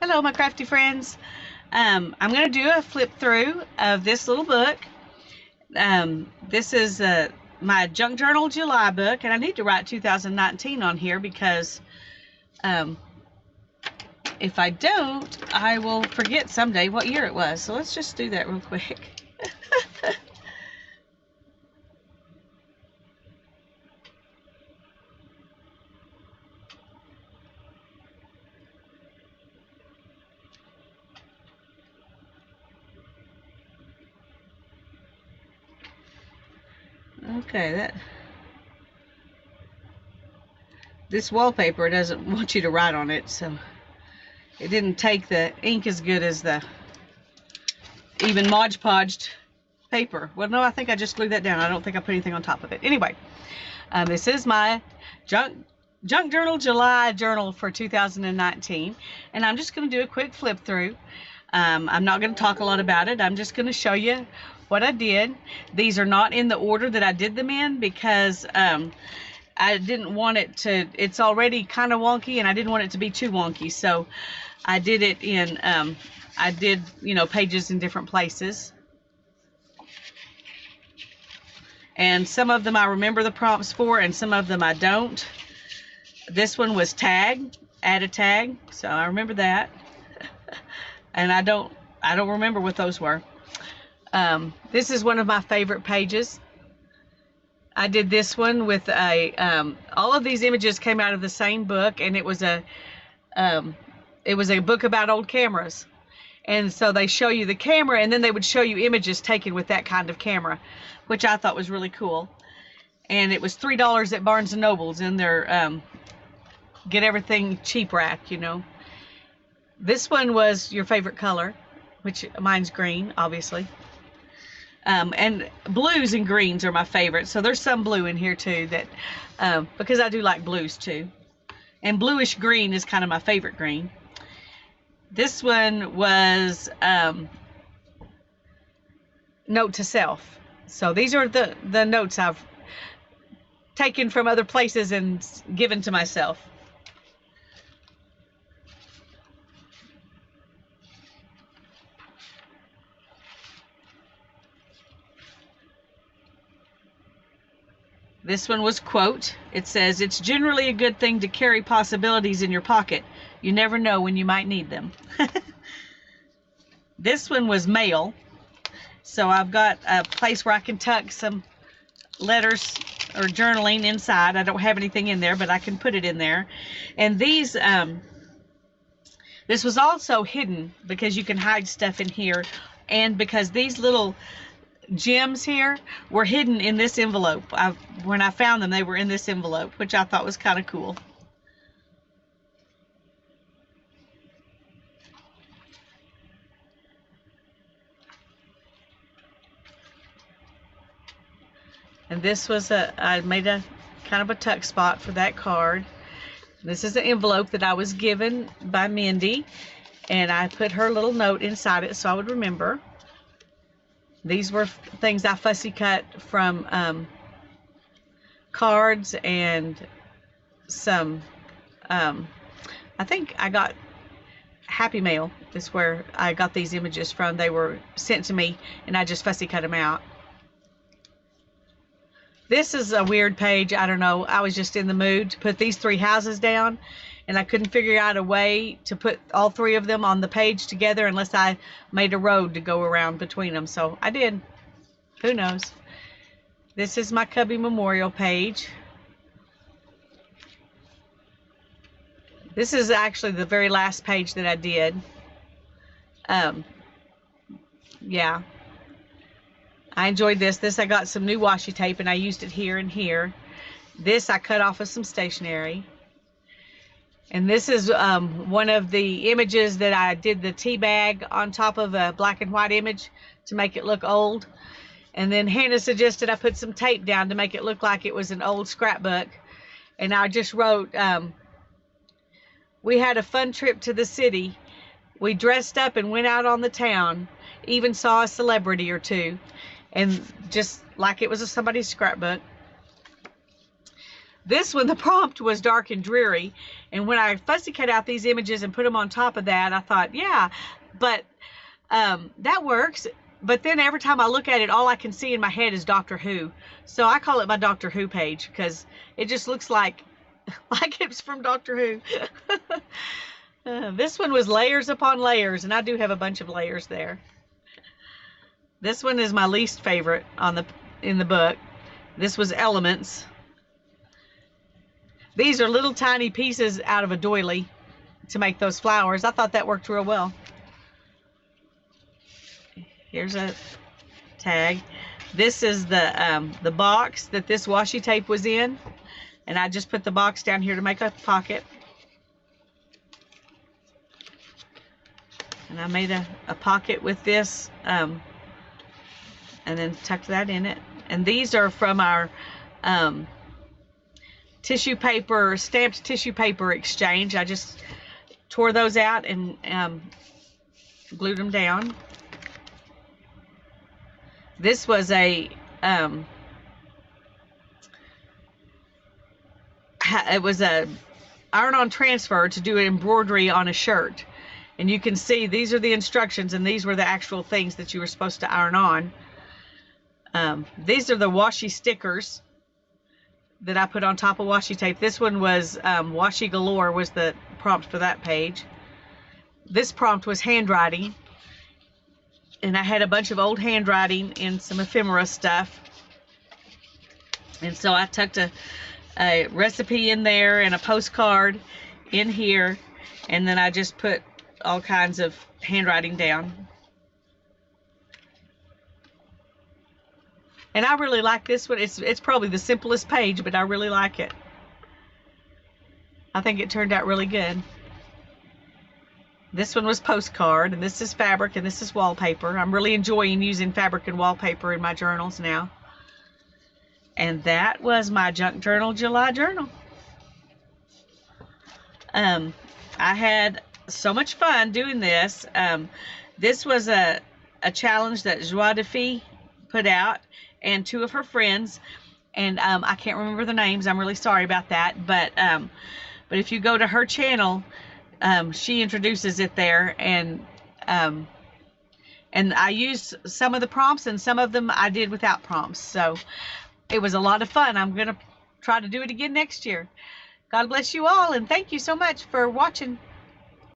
Hello, my crafty friends. I'm going to do a flip through of this little book. This is my Junk Journal July book, and I need to write 2019 on here because if I don't, I will forget someday what year it was. So let's just do that real quick. Okay, this wallpaper doesn't want you to write on it, so it didn't take the ink as good as the even Mod Podged paper. Well, no, I think I just glued that down. I don't think I put anything on top of it. Anyway, this is my Junk Journal July journal for 2019, and I'm just going to do a quick flip through. I'm not going to talk a lot about it. I'm just going to show you what I did. These are not in the order that I did them in because I didn't want it to, it's already kind of wonky and I didn't want it to be too wonky. So I did it in, I did, pages in different places. And some of them I remember the prompts for and some of them I don't. This one was tag, add a tag. So I remember that. And I don't remember what those were. This is one of my favorite pages. I did this one with all of these images came out of the same book, and it was a book about old cameras. And so they show you the camera, and then they would show you images taken with that kind of camera, which I thought was really cool. And it was $3 at Barnes & Noble's in their get everything cheap rack, This one was your favorite color, which mine's green, obviously. And blues and greens are my favorite. So there's some blue in here too, that because I do like blues too. And bluish green is kind of my favorite green. This one was note to self. So these are the notes I've taken from other places and given to myself. This one was quote. It says, "It's generally a good thing to carry possibilities in your pocket. You never know when you might need them." This one was mail. So I've got a place where I can tuck some letters or journaling inside. I don't have anything in there, but I can put it in there. And these, this was also hidden because you can hide stuff in here. And because these little gems here were hidden in this envelope. When I found them, they were in this envelope, which I thought was kind of cool. And this was I made a kind of a tuck spot for that card. This is an envelope that I was given by Mindy, and I put her little note inside it so I would remember. These were things I fussy cut from cards and some, I think I got Happy Mail. Is where I got these images from. They were sent to me and I just fussy cut them out. This is a weird page. I don't know. I was just in the mood to put these three houses down, and I couldn't figure out a way to put all three of them on the page together unless I made a road to go around between them. So I did. Who knows? This is my Cubby Memorial page. This is actually the very last page that I did. Yeah. I enjoyed this. This I got some new washi tape and I used it here and here. This I cut off of some stationery. And this is one of the images that I did the tea bag on top of a black and white image to make it look old. And then Hannah suggested I put some tape down to make it look like it was an old scrapbook. And I just wrote, "We had a fun trip to the city. We dressed up and went out on the town. Even saw a celebrity or two." And just like it was somebody's scrapbook. This one, the prompt was dark and dreary, and when I fussy cut out these images and put them on top of that, I thought, yeah, but that works. But then every time I look at it, all I can see in my head is Doctor Who. So I call it my Doctor Who page, because it just looks like it's from Doctor Who. This one was layers upon layers, and I do have a bunch of layers there. This one is my least favorite in the book. This was Elements. These are little tiny pieces out of a doily to make those flowers. I thought that worked real well. Here's a tag. This is the box that this washi tape was in, and I just put the box down here to make a pocket. And I made a pocket with this, and then tucked that in it. And these are from our tissue paper, stamped tissue paper exchange. I just tore those out and glued them down. This was it was a iron-on transfer to do an embroidery on a shirt. And you can see these are the instructions, and these were the actual things that you were supposed to iron on. These are the washi stickers that I put on top of washi tape. This one was Washi Galore was the prompt for that page. This prompt was handwriting. And I had a bunch of old handwriting and some ephemera stuff. And so I tucked a recipe in there and a postcard in here. And then I just put all kinds of handwriting down. And I really like this one. It's probably the simplest page, but I really like it. I think it turned out really good. This one was postcard, and this is fabric, and this is wallpaper. I'm really enjoying using fabric and wallpaper in my journals now. And that was my Junk Journal July journal. I had so much fun doing this. This was a challenge that Joie de Fille put out, and two of her friends, and I can't remember the names. I'm really sorry about that, but if you go to her channel, she introduces it there, and I used some of the prompts, and some of them I did without prompts. So it was a lot of fun. I'm gonna try to do it again next year. God bless you all, and thank you so much for watching.